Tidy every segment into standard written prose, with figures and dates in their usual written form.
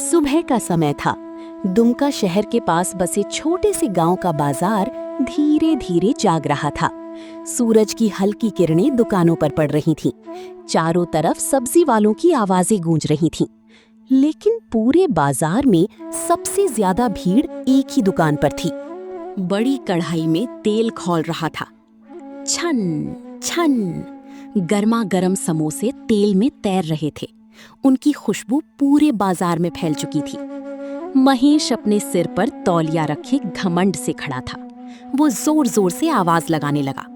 सुबह का समय था। दुमका शहर के पास बसे छोटे से गांव का बाजार धीरे धीरे जाग रहा था। सूरज की हल्की किरणें दुकानों पर पड़ रही थीं। चारों तरफ सब्जी वालों की आवाजें गूंज रही थीं। लेकिन पूरे बाजार में सबसे ज्यादा भीड़ एक ही दुकान पर थी। बड़ी कढ़ाई में तेल खौल रहा था। छन छन गर्मा गर्म समोसे तेल में तैर रहे थे। उनकी खुशबू पूरे बाजार में फैल चुकी थी। महेश अपने सिर पर तौलिया रखे घमंड से खड़ा था। वो जोर जोर से आवाज लगाने लगा।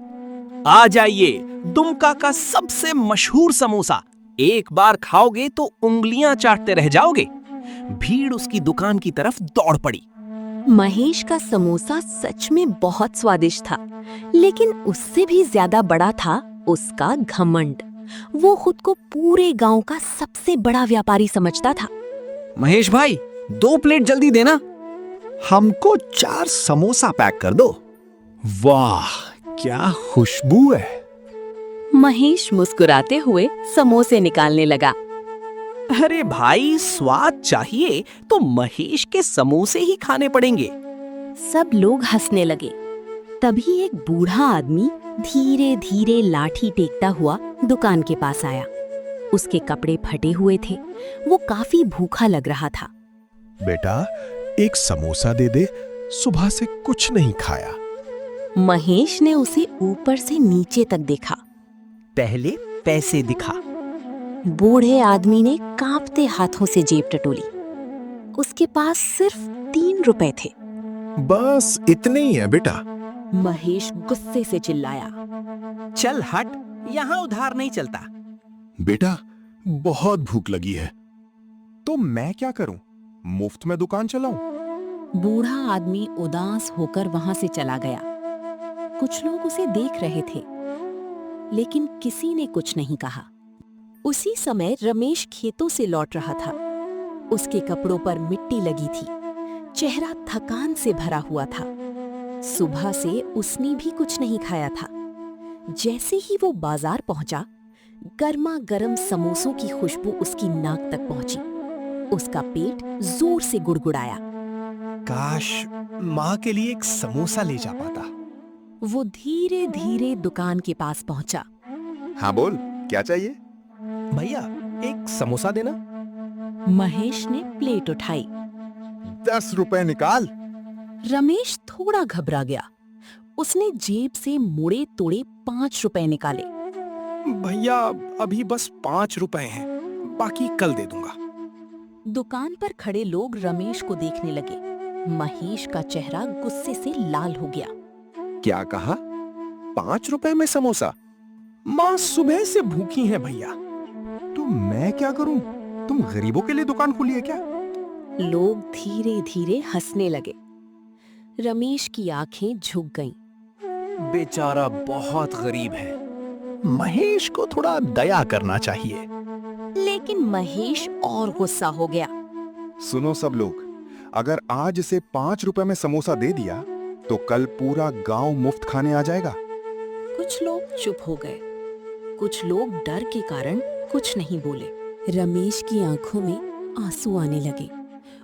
आ जाइए, दुमका का सबसे मशहूर समोसा। एक बार खाओगे तो उंगलियां चाटते रह जाओगे। भीड़ उसकी दुकान की तरफ दौड़ पड़ी। महेश का समोसा सच में बहुत स्वादिष्ट था, लेकिन उससे भी ज्यादा बड़ा था उसका घमंड। वो खुद को पूरे गांव का सबसे बड़ा व्यापारी समझता था। महेश भाई, 2 प्लेट जल्दी देना। हमको 4 समोसा पैक कर दो। वाह, क्या खुशबू है। महेश मुस्कुराते हुए समोसे निकालने लगा। अरे भाई, स्वाद चाहिए तो महेश के समोसे ही खाने पड़ेंगे। सब लोग हंसने लगे। तभी एक बूढ़ा आदमी धीरे धीरे लाठी टेकता हुआ दुकान के पास आया। उसके कपड़े फटे हुए थे। वो काफी भूखा लग रहा था। बेटा, एक समोसा दे दे, सुबह से कुछ नहीं खाया। महेश ने उसे ऊपर से नीचे तक देखा। पहले पैसे दिखा। बूढ़े आदमी ने कांपते हाथों से जेब टटोली। उसके पास सिर्फ 3 रुपए थे। बस इतने ही है बेटा। महेश गुस्से से चिल्लाया। चल हट, यहाँ उधार नहीं चलता। बेटा, बहुत भूख लगी है। तो मैं क्या करूं? मुफ्त में दुकान चलाऊं? बूढ़ा आदमी उदास होकर वहां से चला गया। कुछ लोग उसे देख रहे थे, लेकिन किसी ने कुछ नहीं कहा। उसी समय रमेश खेतों से लौट रहा था। उसके कपड़ों पर मिट्टी लगी थी। चेहरा थकान से भरा हुआ था। सुबह से उसने भी कुछ नहीं खाया था। जैसे ही वो बाजार पहुंचा, गर्मा गर्म समोसों की खुशबू उसकी नाक तक पहुंची। उसका पेट जोर से गुड़गुड़ाया। काश माँ के लिए एक समोसा ले जा पाता। वो धीरे धीरे दुकान के पास पहुंचा। हाँ बोल, क्या चाहिए? भैया, एक समोसा देना। महेश ने प्लेट उठाई। 10 रुपए निकाल। रमेश थोड़ा घबरा गया। उसने जेब से मुड़े तोड़े 5 रुपए निकाले। भैया, अभी बस 5 रुपए हैं, बाकी कल दे दूंगा। दुकान पर खड़े लोग रमेश को देखने लगे। महेश का चेहरा गुस्से से लाल हो गया। क्या कहा? 5 रुपए में समोसा? माँ सुबह से भूखी हैं भैया। तो मैं क्या करूं? तुम गरीबों के लिए दुकान खोली है क्या? लोग धीरे धीरे हंसने लगे। रमेश की आंखें झुक गईं। बेचारा बहुत गरीब है। महेश को थोड़ा दया करना चाहिए। लेकिन महेश और गुस्सा हो गया। सुनो सब लोग, अगर आज इसे 5 रुपए में समोसा दे दिया तो कल पूरा गांव मुफ्त खाने आ जाएगा। कुछ लोग चुप हो गए। कुछ लोग डर के कारण कुछ नहीं बोले। रमेश की आंखों में आंसू आने लगे।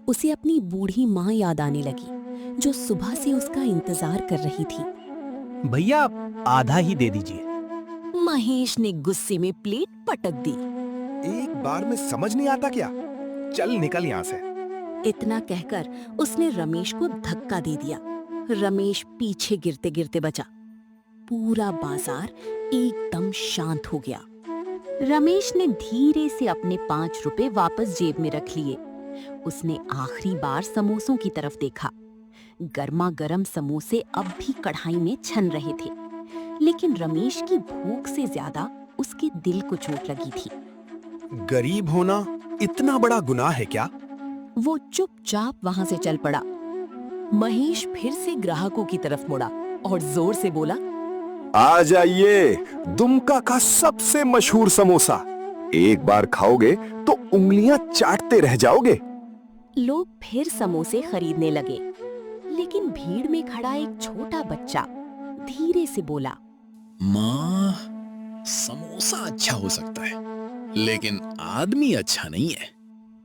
उसे अपनी बूढ़ी माँ याद आने लगी, जो सुबह से उसका इंतजार कर रही थी। भैया, आधा ही दे दीजिए। महेश ने गुस्से में प्लेट पटक दी। एक बार में समझ नहीं आता क्या? चल निकल यहाँ से। इतना कहकर उसने रमेश को धक्का दे दिया। रमेश पीछे गिरते गिरते बचा। पूरा बाजार एकदम शांत हो गया। रमेश ने धीरे से अपने 5 रुपए वापस जेब में रख लिए। उसने आखिरी बार समोसों की तरफ देखा। गर्मा गर्म समोसे अब भी कढ़ाई में छन रहे थे, लेकिन रमेश की भूख से ज्यादा उसके दिल को चोट लगी थी। गरीब होना इतना बड़ा गुनाह है क्या? वो चुपचाप वहां से चल पड़ा। महेश फिर से ग्राहकों की तरफ मुड़ा और जोर से बोला, आ जाइए, दुमका का सबसे मशहूर समोसा। एक बार खाओगे तो उंगलियां चाटते रह जाओगे। लोग फिर समोसे खरीदने लगे, लेकिन भीड़ में खड़ा एक छोटा बच्चा धीरे से बोला, माँ, समोसा अच्छा हो सकता है, लेकिन आदमी अच्छा नहीं है।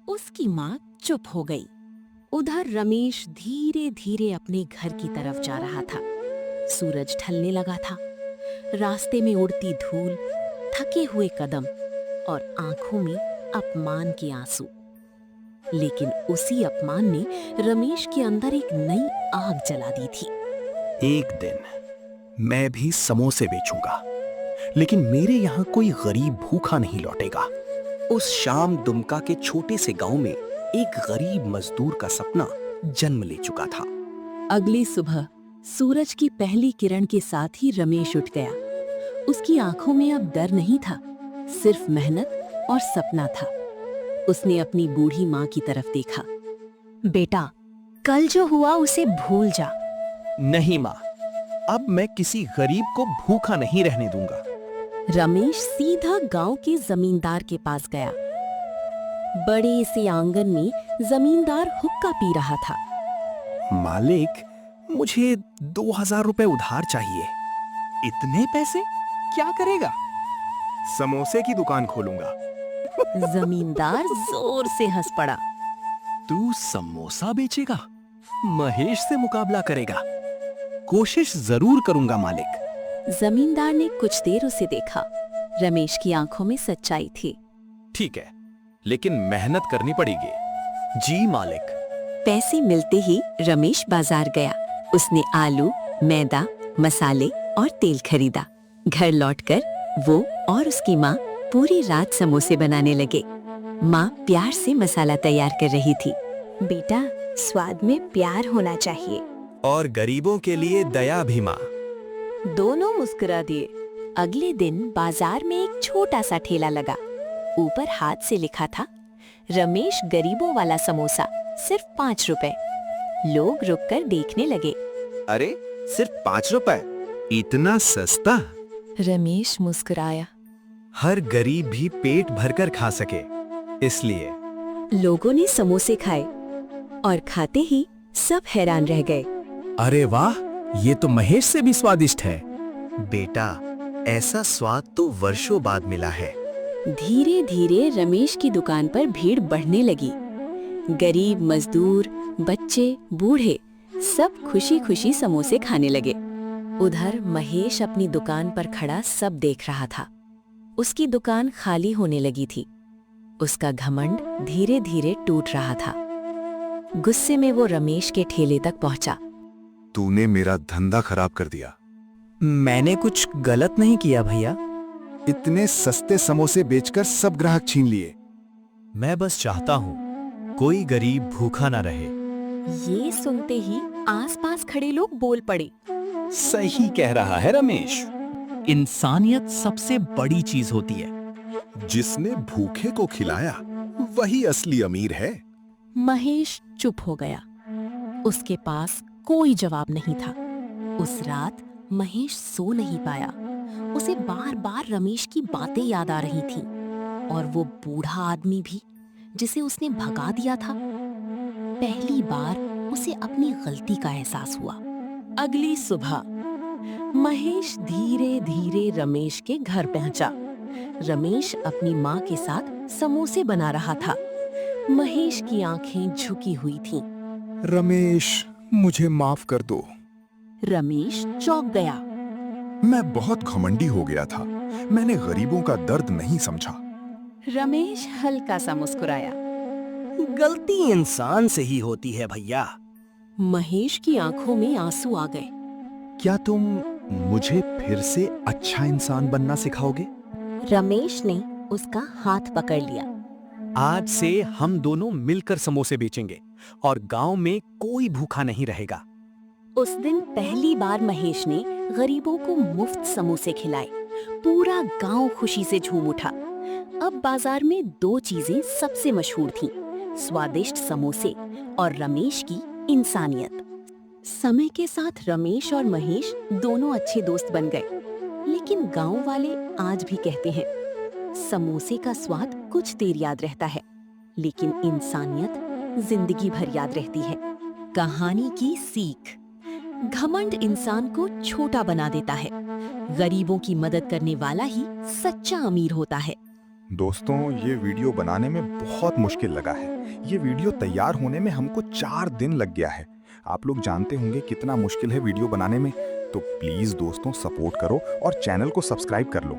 उसकी माँ चुप हो गई। उधर रमेश धीरे धीरे अपने घर की तरफ जा रहा था। सूरज ढलने लगा था। रास्ते में उड़ती धूल, थके हुए कदम और आंखों में अपमान के आंसू। लेकिन उसी अपमान ने रमेश के अंदर एक नई आग जला दी थी। एक दिन मैं भी समोसे बेचूंगा, लेकिन मेरे यहाँ कोई गरीब भूखा नहीं लौटेगा। उस शाम दुमका के छोटे से गांव में एक गरीब मजदूर का सपना जन्म ले चुका था। अगली सुबह सूरज की पहली किरण के साथ ही रमेश उठ गया। उसकी आंखों में अब डर नहीं था, सिर्फ मेहनत और सपना था। उसने अपनी बूढ़ी माँ की तरफ देखा। बेटा, कल जो हुआ उसे भूल जा। नहीं माँ, अब मैं किसी गरीब को भूखा नहीं रहने दूंगा। रमेश सीधा गांव के जमींदार के पास गया। बड़े से आंगन में जमींदार हुक्का पी रहा था। मालिक, मुझे 2000 रुपए उधार चाहिए। इतने पैसे क्या करेगा? समोसे की दुकान खोलूंगा। जमींदार जोर से हंस पड़ा। तू समोसा बेचेगा? महेश से मुकाबला करेगा? कोशिश जरूर करूंगा मालिक। जमींदार ने कुछ देर उसे देखा। रमेश की आंखों में सच्चाई थी। ठीक है, लेकिन मेहनत करनी पड़ेगी। जी मालिक। पैसे मिलते ही रमेश बाजार गया। उसने आलू, मैदा, मसाले और तेल खरीदा। घर लौटकर वो और उसकी माँ पूरी रात समोसे बनाने लगे। माँ प्यार से मसाला तैयार कर रही थी। बेटा, स्वाद में प्यार होना चाहिए। और गरीबों के लिए दया भी माँ। दोनों मुस्कुरा दिए। अगले दिन बाजार में एक छोटा सा ठेला लगा। ऊपर हाथ से लिखा था, रमेश गरीबों वाला समोसा, सिर्फ 5 रुपए। लोग रुककर देखने लगे। अरे, सिर्फ 5 रुपए? इतना सस्ता? रमेश मुस्कुराया। हर गरीब भी पेट भरकर खा सके, इसलिए। लोगों ने समोसे खाए और खाते ही सब हैरान रह गए। अरे वाह, ये तो महेश से भी स्वादिष्ट है। बेटा, ऐसा स्वाद तो वर्षों बाद मिला है। धीरे धीरे रमेश की दुकान पर भीड़ बढ़ने लगी। गरीब, मजदूर, बच्चे, बूढ़े सब खुशी खुशी समोसे खाने लगे। उधर महेश अपनी दुकान पर खड़ा सब देख रहा था। उसकी दुकान खाली होने लगी थी। उसका घमंड धीरे धीरे टूट रहा था। गुस्से में वो रमेश के ठेले तक पहुंचा। तूने मेरा धंधा खराब कर दिया। मैंने कुछ गलत नहीं किया भैया। इतने सस्ते समोसे बेचकर सब ग्राहक छीन लिए। मैं बस चाहता हूँ कोई गरीब भूखा ना रहे। ये सुनते ही आसपास खड़े लोग बोल पड़े। सही कह रहा है रमेश। इंसानियत सबसे बड़ी चीज होती है। जिसने भूखे को खिलाया वही असली अमीर है। महेश चुप हो गया। उसके पास कोई जवाब नहीं था। उस रात महेश सो नहीं पाया। उसे बार बार रमेश की बातें याद आ रही थीं, और वो बूढ़ा आदमी भी जिसे उसने भगा दिया था। पहली बार उसे अपनी गलती का एहसास हुआ। अगली सुबह महेश धीरे धीरे रमेश के घर पहुंचा। रमेश अपनी माँ के साथ समोसे बना रहा था। महेश की आंखें झुकी हुई थीं। रमेश, मुझे माफ कर दो। रमेश चौंक गया। मैं बहुत घमंडी हो गया था। मैंने गरीबों का दर्द नहीं समझा। रमेश हल्का सा मुस्कुराया। गलती इंसान से ही होती है भैया। महेश की आंखों में आंसू आ गए। क्या तुम मुझे फिर से अच्छा इंसान बनना सिखाओगे? रमेश ने उसका हाथ पकड़ लिया। आज से हम दोनों मिलकर समोसे बेचेंगे और गांव में कोई भूखा नहीं रहेगा। उस दिन पहली बार महेश ने गरीबों को मुफ्त समोसे खिलाए। पूरा गांव खुशी से झूम उठा। अब बाजार में 2 चीजें सबसे मशहूर थीं, स्वादिष्ट समोसे और रमेश की इंसानियत। समय के साथ रमेश और महेश दोनों अच्छे दोस्त बन गए। लेकिन गांव वाले आज भी कहते हैं, समोसे का स्वाद कुछ देर याद रहता है, लेकिन इंसानियत जिंदगी भर याद रहती है। कहानी की सीख: घमंड इंसान को छोटा बना देता है। गरीबों की मदद करने वाला ही सच्चा अमीर होता है। दोस्तों, ये वीडियो बनाने में बहुत मुश्किल लगा है। ये वीडियो तैयार होने में हमको 4 दिन लग गया है। आप लोग जानते होंगे कितना मुश्किल है वीडियो बनाने में। तो प्लीज दोस्तों, सपोर्ट करो और चैनल को सब्सक्राइब कर लो।